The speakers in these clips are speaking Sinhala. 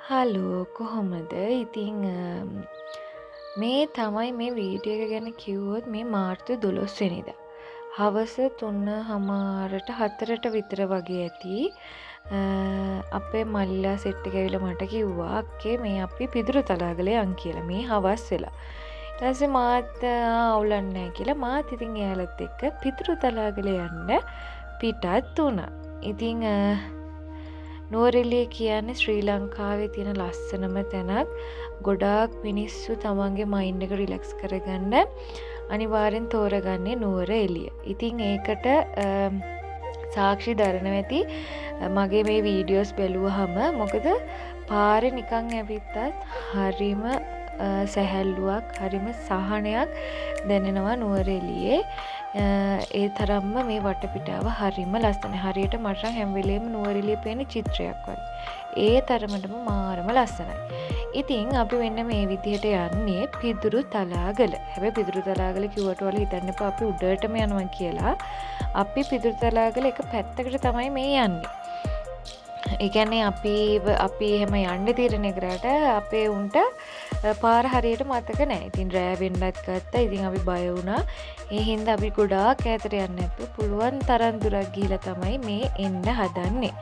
හලෝ කොහොමද? ඉතින් මේ තමයි මේ වීඩියෝ එක ගැන කිව්වොත් මේ මාර්තු 12 වෙනිදා. හවස 3:00ට 4ට විතර වගේ ඇති. අපේ මල්ලිලා සෙට් එක ඇවිල්ලා මට කිව්වා අක්කේ මේ අපි පිදුරු තලාගලේ යන් කියලා මේ හවස් වෙලා. ඊට පස්සේ මාත් අවුලක් නැහැ කියලා මාත් ඉතින් එයාලත් එක්ක පිදුරු තලාගලේ යන්න පිටත් වුණා. ඉතින් නුවරඑළිය කියන්නේ ශ්‍රී ලංකාවේ තියෙන ලස්සනම තැනක්. ගොඩාක් මිනිස්සු තමන්ගේ මයින්ඩ් එක රිලැක්ස් කරගන්න අනිවාර්යෙන් තෝරගන්නේ නුවරඑළිය. ඉතින් ඒකට සාක්ෂි දරනවා ඇති මගේ මේ වීඩියෝස් බැලුවහම. මොකද පාරේ නිකන් ඇවිත්තත් හරිම සැහැල්ලුවක් හරිම සහනයක් දැනෙනවා නුවරඑළියේ. ඒ තරම්ම මේ වටපිටාව හරිම ලස්සනයි. හරියට මට නම් හැම වෙලේම නුවරඑළිය පේන චිත්‍රයක් වගේ. ඒ තරමටම මාරම ලස්සනයි. ඉතින් අපි මෙන්න මේ විදිහට යන්නේ පිදුරු තලාගල. හැබැයි පිදුරු තලාගල කිව්වට ඔයාලා හිතන්න එපා අපි උඩටම යනවා කියලා. අපි පිදුරු තලාගල එක පැත්තකට තමයි මේ යන්නේ. ඒ කියන්නේ අපි එහෙම යන්න තීරණය කරාට අපේ උන්ට පාර හරියට මතක නැහැ. ඉතින් රෑ වෙන්නත් ගත්තා. ඉතින් අපි බය වුණා. ඒ හින්දා අපි ගොඩාක් ඈතට යන්නේ නැතුව පුළුවන් තරම් දුරක් ගිහිලා තමයි මේ එන්න හදන්නේ.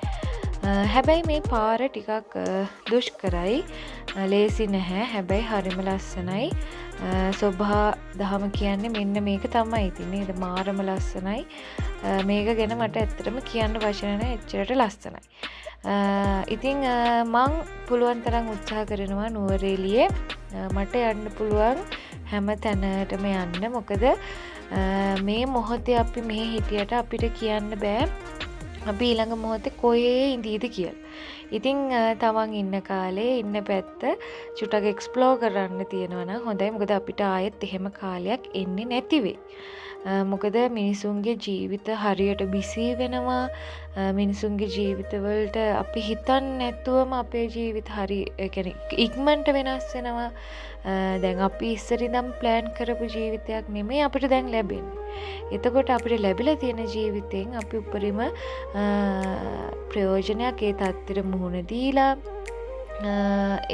හැබැයි මේ පාර ටිකක් දුෂ්කරයි. ලේසි නැහැ. හැබැයි හරිම ලස්සනයි. සෝභා දහම කියන්නේ මෙන්න මේක තමයි. ඉතින් නේද මාරම ලස්සනයි. මේක ගැන මට ඇත්තටම කියන්න වචන නැහැ. එච්චරට ලස්සනයි. ඉතින් මං පුළුවන් තරම් උත්සාහ කරනවා නුවරඑළියේ මට යන්න පුළුවන් හැම තැනටම යන්න. මොකද මේ මොහොතේ අපි මෙහෙ හිටියට අපිට කියන්න බෑ අපි ඊළඟ මොහොතේ කොහේ ඉඳීද කියලා. ඉතින් තමන් ඉන්න කාලේ ඉන්න පැත්ත චුට්ටක් එක්ස්ප්ලෝර් කරන්න තියෙනවා නම් හොඳයි. මොකද අපිට ආයෙත් එහෙම කාලයක් එන්නේ නැති වෙයි. මොකද මිනිසුන්ගේ ජීවිත හරියට බිසි වෙනවා. මිනිසුන්ගේ ජීවිතවලට අපි හිතන්නේ නැතුවම අපේ ජීවිත හරි ඒ කියන්නේ ඉක්මනට වෙනස් වෙනවා. දැන් අපි ඉස්සර ඉඳන් ප්ලෑන් කරපු ජීවිතයක් නෙමෙයි අපිට දැන් ලැබෙන්නේ. එතකොට අපිට ලැබිලා තියෙන ජීවිතෙන් අපි උපරිම ප්‍රයෝජනයක් ඒ තත්ත්වෙට මුහුණ දීලා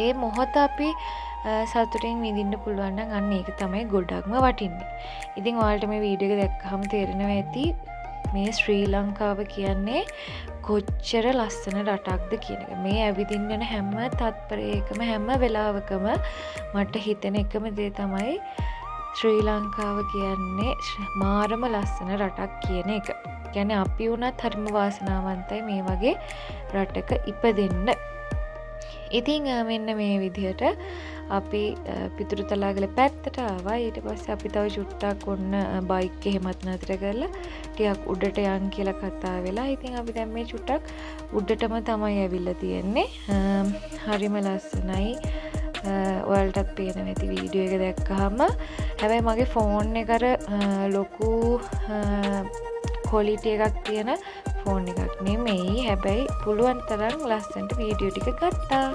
ඒ මොහොත අපි සතුටින් විඳින්න පුළුවන් නම් අන්න ඒක තමයි ගොඩක්ම වටින්නේ. ඉතින් ඔයාලට මේ වීඩියෝ එක දැක්කහම තේරෙනවා ඇති මේ ශ්‍රී ලංකාව කියන්නේ කොච්චර ලස්සන රටක්ද කියන එක. මේ ඇවිදින්න යන හැම තත්පරයකම හැම වෙලාවකම මට හිතෙන එකම දේ තමයි ශ්‍රී ලංකාව කියන්නේ මාරම ලස්සන රටක් කියන එක. කියන්නේ අපි වුණත් හරිම වාසනාවන්තයි මේ වගේ රටක ඉපදෙන්න. ඉතින් මෙන්න මේ විදිහට අපි පිදුරු තලාගල පැත්තට ආවා. ඊට පස්සේ අපි තව චුට්ටක් ඔන්න බයික් එහෙමත් නතර කරලා ටිකක් උඩට යන් කියලා කතා වෙලා. ඉතින් අපි දැන් මේ චුට්ටක් උඩටම තමයි ඇවිල්ලා තියෙන්නේ. හරිම ලස්සනයි. ඔයාලටත් පේනවා ඇති වීඩියෝ එක දැක්කහම. හැබැයි මගේ ෆෝන් එක අර ලොකු ක්වොලිටි එකක් තියෙන ෆෝන් එකක් නෙමෙයි. හැබැයි පුළුවන් තරම් ලස්සනට වීඩියෝ ටික ගත්තා.